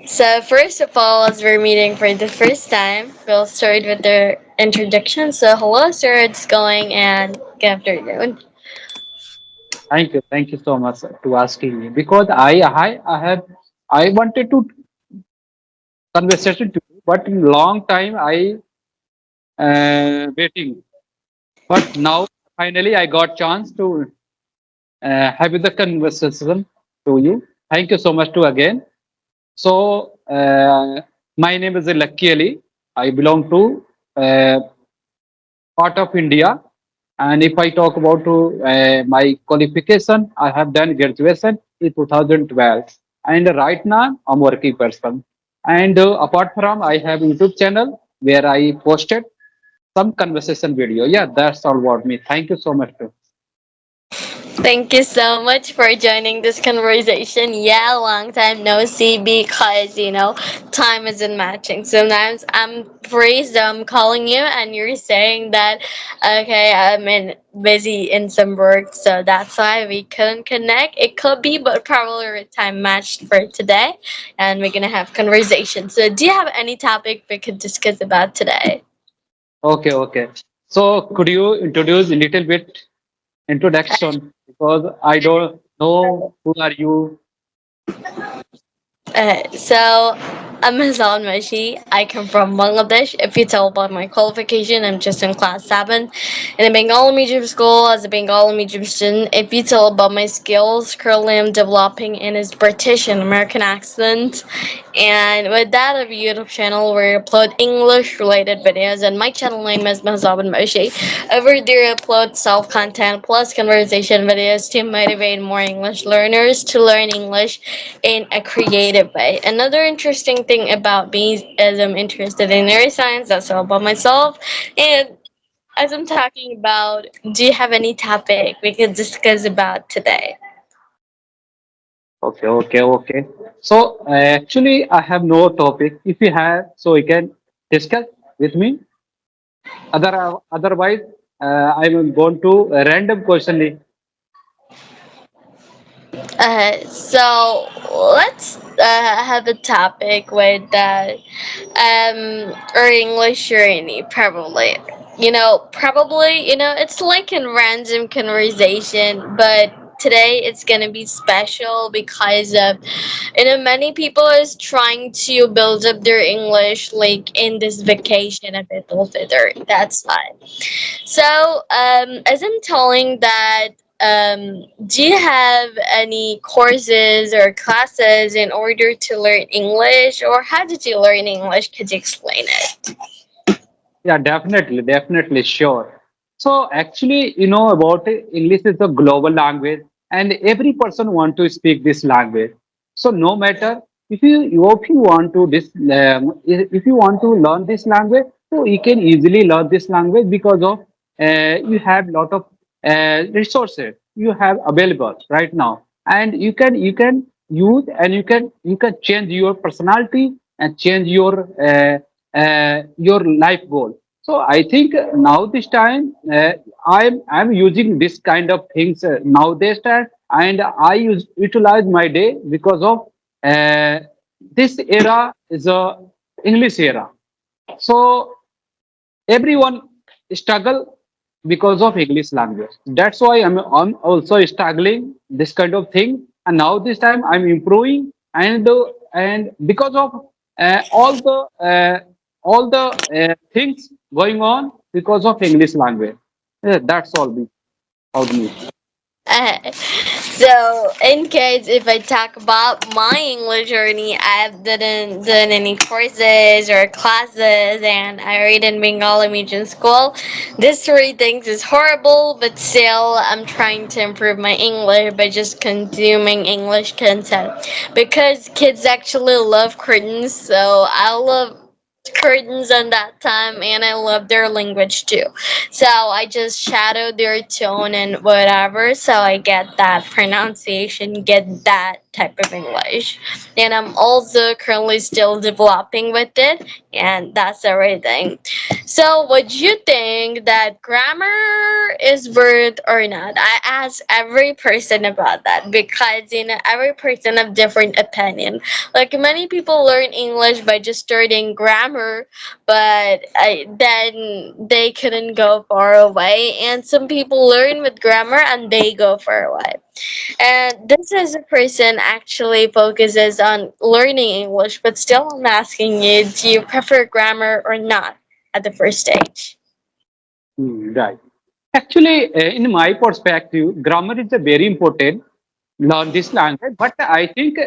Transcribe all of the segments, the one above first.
So first of all, as we're meeting for the first time, we'll start with the introduction. So hello, sir. It's going and good afternoon. Thank you so much to asking me because I wanted to conversation to you, but in long time I waiting. But now finally I got chance to have the conversation to you. Thank you so much to again. So my name is Lucky Ali. I belong to uh, part of India. And if I talk about my qualification, I have done graduation in 2012. And right now, I'm working person. And apart from, I have YouTube channel where I posted some conversation video. Yeah, that's all about me. Thank you so much. Thank you so much for joining this conversation. Yeah, long time no see because time isn't matching. Sometimes I'm praised, I'm calling you, and you're saying that okay, busy in some work, so that's why we couldn't connect. It could be, but probably our time matched for today, and we're gonna have conversation. So, do you have any topic we could discuss about today? Okay. So could you introduce a little bit introduction because I don't know who are you. So I'm Hazan Mashi. I come from Bangladesh. If you tell by my qualification, I'm just in class 7 in a Bengali medium school as a Bengali medium student. If you tell about my skills, currently I'm developing in his British and American accent. And with that, I have a YouTube channel where I upload English related videos. And my channel name is Mahzaban Moshi. Over there, I upload self content plus conversation videos to motivate more English learners to learn English in a creative way. Another interesting thing about me is I'm interested in neuroscience. That's all about myself. And as I'm talking about, do you have any topic we could discuss about today? Okay. So actually, I have no topic. If you have, so you can discuss with me. Otherwise, I am going to a random question. So let's have a topic with that. Or English or any, probably. It's like a random conversation, but today it's gonna be special because of many people is trying to build up their English like in this vacation a bit further. That's why. So, as I'm telling that, do you have any courses or classes in order to learn English, or how did you learn English? Could you explain it? Yeah, definitely, sure. So actually, you know about it, English is a global language, and every person want to speak this language. So no matter if you want to if you want to learn this language, so you can easily learn this language because of you have lot of resources you have available right now, and you can use and you can change your personality and change your life goal. So I think now this time I'm using this kind of things nowadays time, and I utilize my day because of uh, this era is a English era. So everyone struggle because of English language. That's why I'm also struggling this kind of thing. And now this time I'm improving, and because of all the things going on because of English language. Yeah, that's all about me. So, in case if I talk about my English journey, I didn't done any courses or classes, and I read in Bengali medium school. This three things is horrible, but still, I'm trying to improve my English by just consuming English content because kids actually love curtains. So I love curtains on that time, and I love their language too. So I just shadow their tone and whatever, so I get that pronunciation, get that type of English. And I'm also currently still developing with it, and that's everything. So, would you think that grammar is worth or not? I ask every person about that because every person have different opinion. Like many people learn English by just studying grammar, but then they couldn't go far away. And some people learn with grammar and they go far away. And this is a person actually focuses on learning English, but still I'm asking you, do you prefer grammar or not at the first stage? Right. Actually, in my perspective, grammar is a very important learn this language. But I think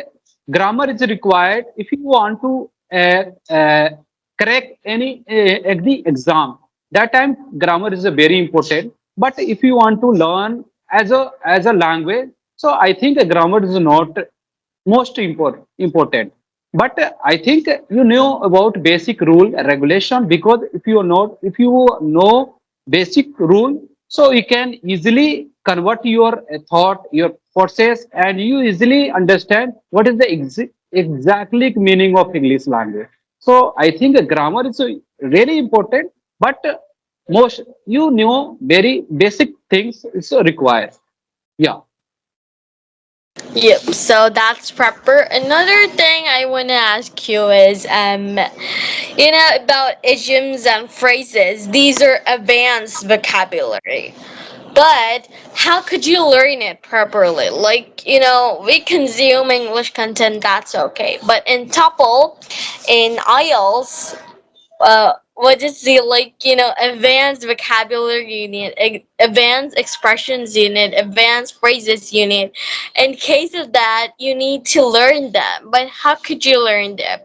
grammar is required if you want to correct any exam. That time grammar is a very important. But if you want to learn as a language, so I think grammar is not most important. But I think you know about basic rule regulation, because if you know basic rule, so you can easily convert your thought, your process, and you easily understand what is the exactly meaning of English language. So I think grammar is really important, but most you know very basic things is required. Yeah. Yep, so that's proper. Another thing I want to ask you is, about idioms and phrases. These are advanced vocabulary. But how could you learn it properly? Like, we consume English content, that's okay. But in TOEFL, in IELTS, what is the advanced vocabulary unit, advanced expressions unit, advanced phrases unit? In case of that, you need to learn them. But how could you learn them?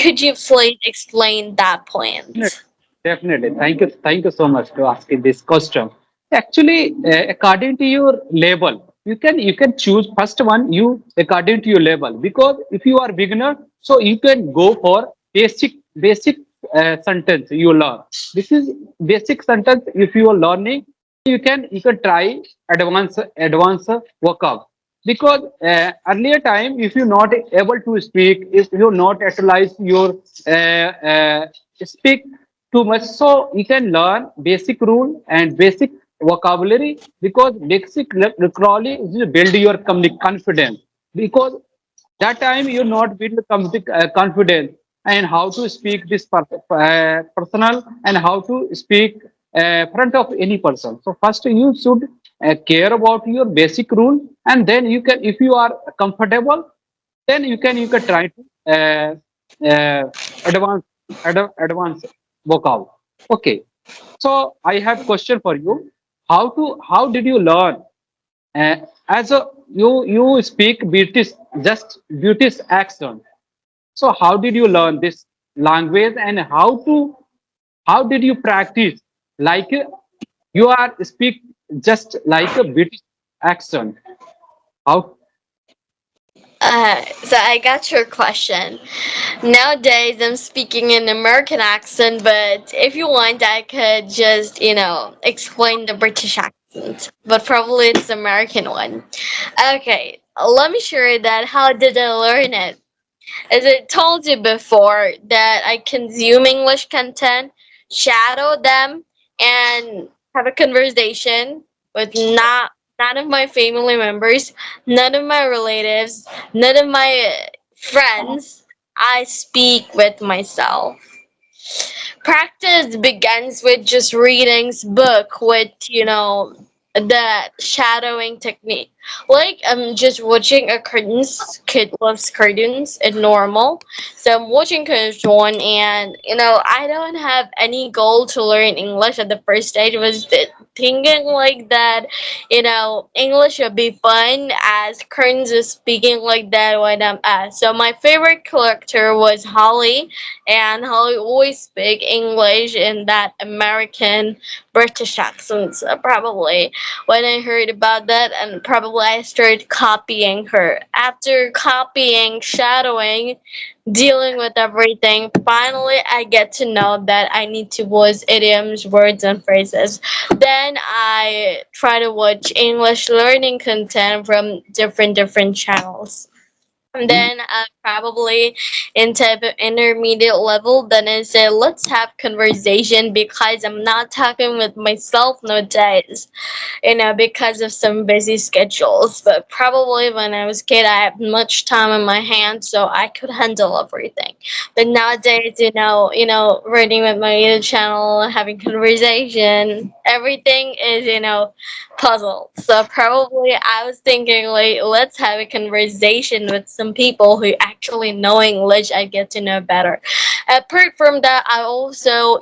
Could you please explain that Definitely. point? Definitely. Thank you. Thank you so much to asking this question. Actually, according to your level, you can choose first one you according to your level, because if you are beginner, so you can go for basic sentence you learn. This is basic sentence. If you are learning, you can try advanced vocab, because earlier time if you're not able to speak, if you're not utilize your speak too much, so you can learn basic rule and basic vocabulary, because basic recalling is to build your confidence, because that time you not build confidence and how to speak this personal, and how to speak front of any person. So first you should care about your basic rule, and then you can, if you are comfortable, then you can try to uh, advance advance vocab. Okay, so I have question for you. How did you learn uh, as a you speak British, just British accent? So how did you learn this language, and how did you practice, like you are speak just like a British accent? How? So I got your question. Nowadays, I'm speaking an American accent, but if you want, I could just, explain the British accent. But probably it's the American one. Okay, let me share that. How did I learn it? As I told you before, that I consume English content, shadow them, and have a conversation with none of my family members, none of my relatives, none of my friends. I speak with myself. Practice begins with just reading's book with the shadowing technique. Like I'm just watching a cartoons. Kid loves cartoons. It's normal. So I'm watching cartoon, and I don't have any goal to learn English at the first stage. Was thinking like that. English would be fun as cartoons is speaking like that when I'm at. So my favorite character was Holly, and Holly always speak English in that American British accent. So probably when I heard about that, and probably I started copying her. After copying, shadowing, dealing with everything, finally I get to know that I need to use idioms, words, and phrases. Then I try to watch English learning content from different channels. And Mhm. then probably in type of intermediate level, then I say let's have conversation because I'm not talking with myself nowadays, because of some busy schedules. But probably when I was a kid, I had much time in my hands, so I could handle everything. But nowadays, reading with my YouTube channel, having conversation, everything is, puzzled. So probably I was thinking like, let's have a conversation with some people who actually know English. I get to know better. Apart from that, I also,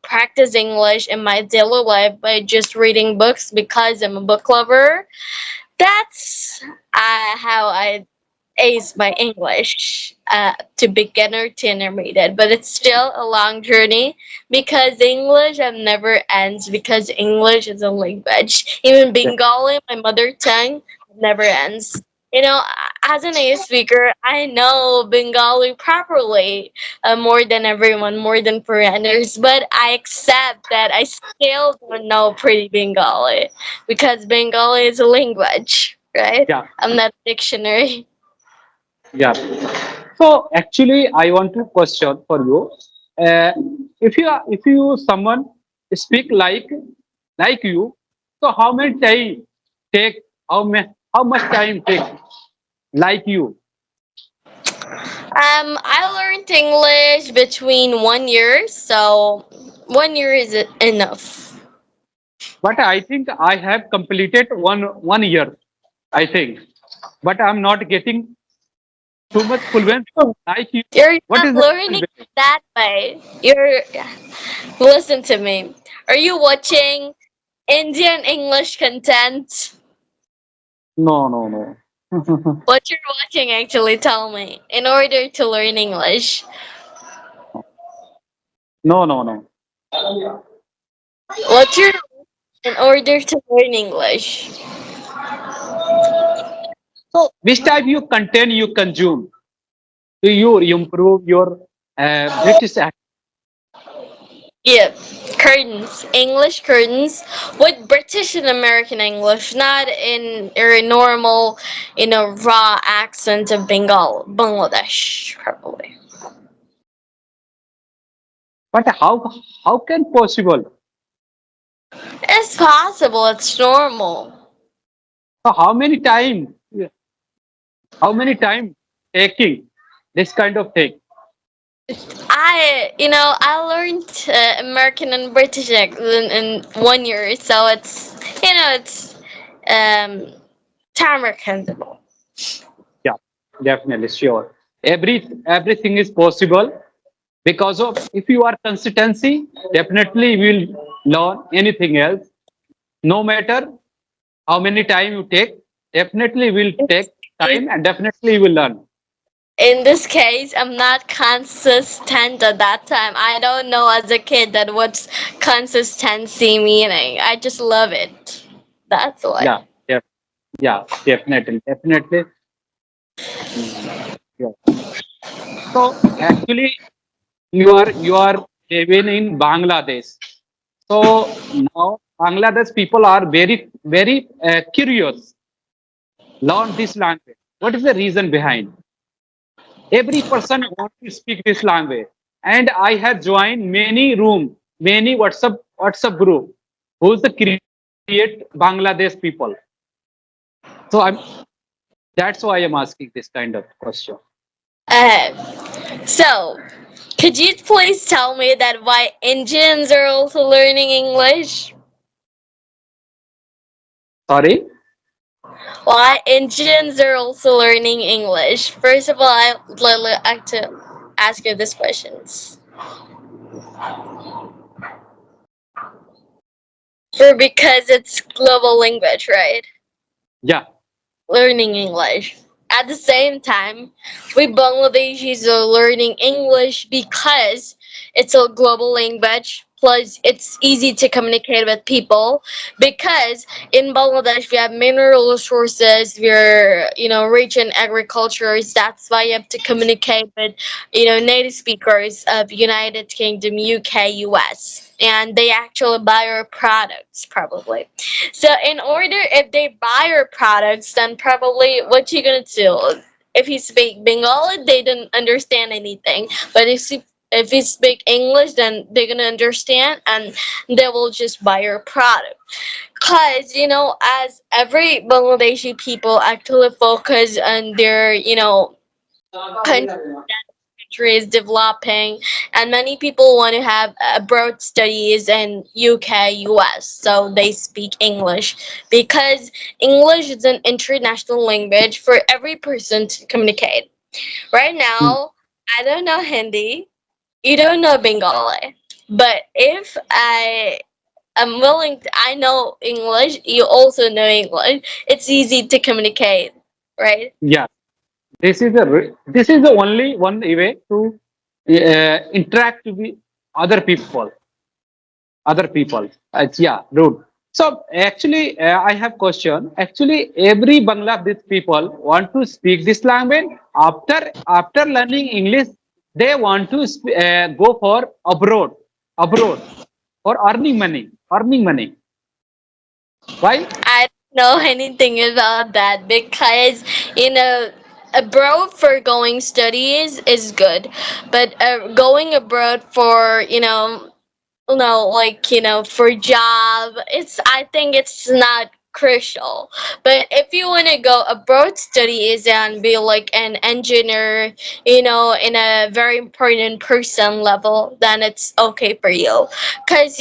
practice English in my daily life by just reading books because I'm a book lover. That's how I ace my English to beginner to intermediate. But it's still a long journey because English never ends because English is a language. Even Yeah, Bengali, my mother tongue, never ends. As an A speaker, I know Bengali properly more than everyone, more than foreigners, but I accept that I still don't know pretty Bengali because Bengali is a language, right? yeah, I'm not a dictionary. yeah. So actually, I want to question for you. Uh, if you someone speak like you, so how many time take how much time take like you? I learned English between 1 year, so 1 year is enough. But I think I have completed one year. I think, but I'm not getting too much fluent Oh, like you. you're What not is the reason learning behind? that way. Listen to me. Are you watching Indian English content? No, no, no. What you're watching, actually, tell me. In order to learn English, No, no, no. what you're in order to learn English. So, which type you content you consume? Do you improve your British accent? Yeah, curtains, English curtains with British and American English, not in a normal, raw accent of Bangladesh, probably. But how can possible? It's possible. It's normal. So how many time taking this kind of thing? I learned American and British in 1 year, so it's um time recognizable. Yeah, definitely, sure. Everything is possible because of if you are consistency, definitely you will learn anything else. No matter how many time you take, definitely will take time and definitely you will learn. In this case, I'm not consistent at that time. I don't know as a kid that what's consistency meaning. I just love it. That's Yeah, why. yeah, yeah, definitely. Mm, yeah. So actually, you are living in Bangladesh. So now Bangladesh people are very curious learn this language. What is the reason behind? Every person wants to speak this language, and I have joined many many WhatsApp group who's the create Bangladesh people. So that's why I'm asking this kind of question. So, could you please tell me that why Indians are also learning English? Sorry. Why Indians are also learning English? First of all, I would like to ask you these questions. Because it's global language, right? Yeah. Learning English. At the same time, we Bangladeshis are learning English because it's a global language. Plus, it's easy to communicate with people because in Bangladesh we have mineral resources. We're rich in agriculture. That's why you have to communicate with native speakers of United Kingdom, UK, US, and they actually buy our products probably. So in order, if they buy your products, then probably what you gonna do? If you speak Bengali, they don't understand anything. But if you speak English, then they're gonna understand and they will just buy your product. Cause as every Bangladeshi people actually focus on their country country is developing, and many people want to have abroad studies in UK, US, so they speak English because English is an international language for every person to communicate. Right Hmm. now, I don't know Hindi, you don't know Bengali, but if I know English, you also know English. It's easy to communicate, right? Yeah, this is the only one way to interact with other people. Other people. Yeah, rude. So actually, I have question. Actually, every Bangladesh people want to speak this language. After learning English, they want to go for abroad for earning money. Earning money. Why? I don't know anything about that because abroad for going studies is good, but going abroad for no, like for job, I think it's not crucial. But if you want to go abroad studies and be like an engineer, in a very important person level, then it's okay for you. Because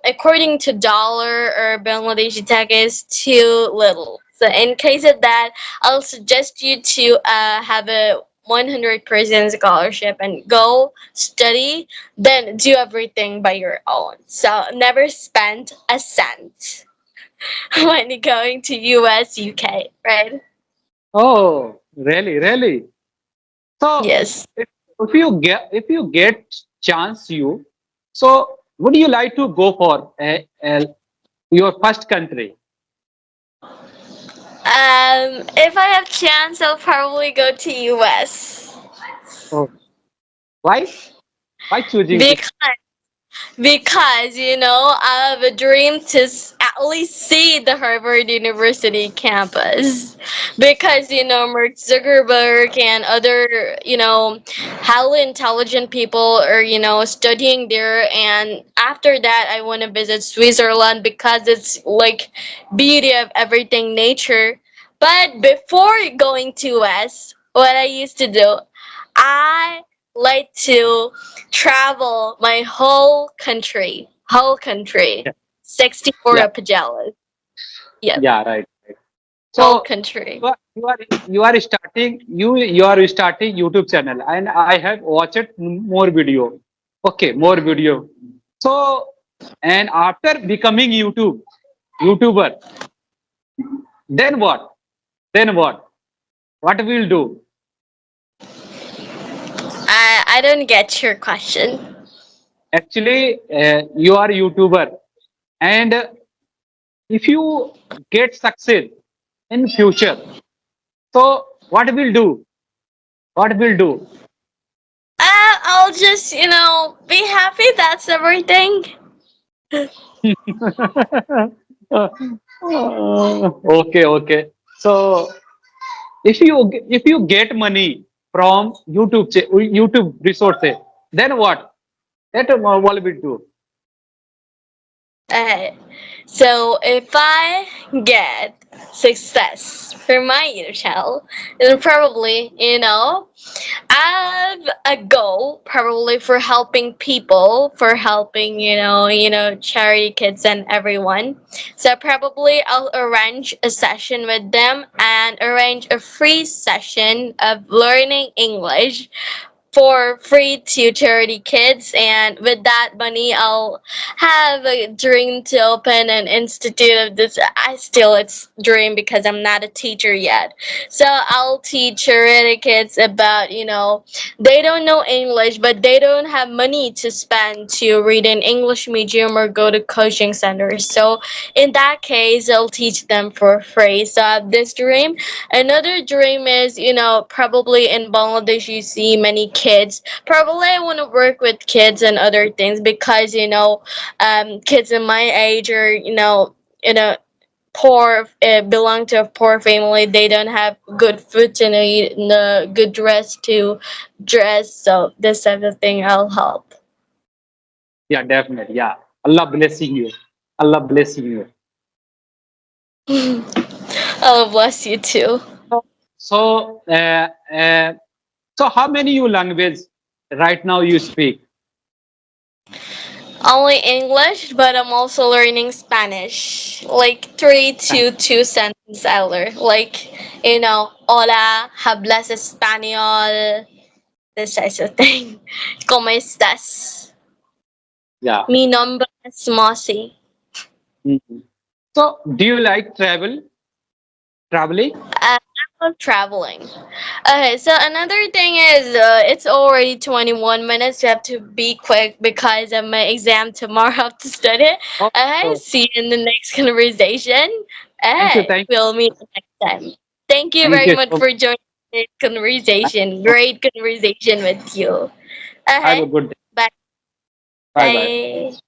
according to dollar or Bangladeshi tech is too little. So in case of that, I'll suggest you to have a 100% scholarship and go study, then do everything by your own. So never spend a cent when you're going to US, UK, right? Oh, really, really. So Yes. if you get chance you, so would you like to go for your first country? If I have chance, I'll probably go to US Oh, why? Why choosing this? because I have a dream to at least see the Harvard University campus. Because, Mark Zuckerberg and other, highly intelligent people are, studying there. And after that, I want to visit Switzerland because it's like beauty of everything nature. But before going to US, what I used to do, I like to travel my whole country, Yeah, 64 yeah, pajamas. Yep, yeah, right. Right. whole So country. you are starting YouTube channel, and I have watched more video. Okay, more video. So and after becoming YouTuber, then what? Then what? What will do? I don't get your question. Actually, you are YouTuber, and if you get success in future, so what will do? What will do? I'll just, be happy. That's everything. Okay, okay. So if you get money from YouTube resources, then what? That what will do? Uh, so if I get success for my YouTube channel, then probably, I have a goal probably for helping people, for helping, charity kids and everyone. So probably I'll arrange a session with them and arrange a free session of learning English for free to charity kids, and with that money I'll have a dream to open an institute of this. I still it's dream because I'm not a teacher yet, so I'll teach charity kids about they don't know English but they don't have money to spend to read an English medium or go to coaching centers. So in that case I'll teach them for free. So I have this dream. Another dream is, probably in Bangladesh you see many kids. Probably I want to work with kids and other things because, kids in my age are, poor, belong to a poor family. They don't have good food to eat, no good dress to dress. So this type of thing I'll help. Yeah, definitely. Yeah. Allah blessing you. Allah blessing you. Allah bless you too. So, so how many you language right now you speak? Only English, but I'm also learning Spanish. Like three to two sentences I learn. Like, hola, hablas español, this type of thing. ¿Cómo estás? Yeah. Mi nombre es Mossy. Mhm. So, do you like traveling? I love traveling. Okay, so another thing is, it's already 21 minutes. You have to be quick because of my exam tomorrow. I have to study. Oh, Okay, oh, see you in the next conversation. thank you, Okay, thank we'll meet next time. Thank you thank very you much so for joining this conversation. much. Great conversation with you. Have a Okay, good day. bye Bye bye. bye.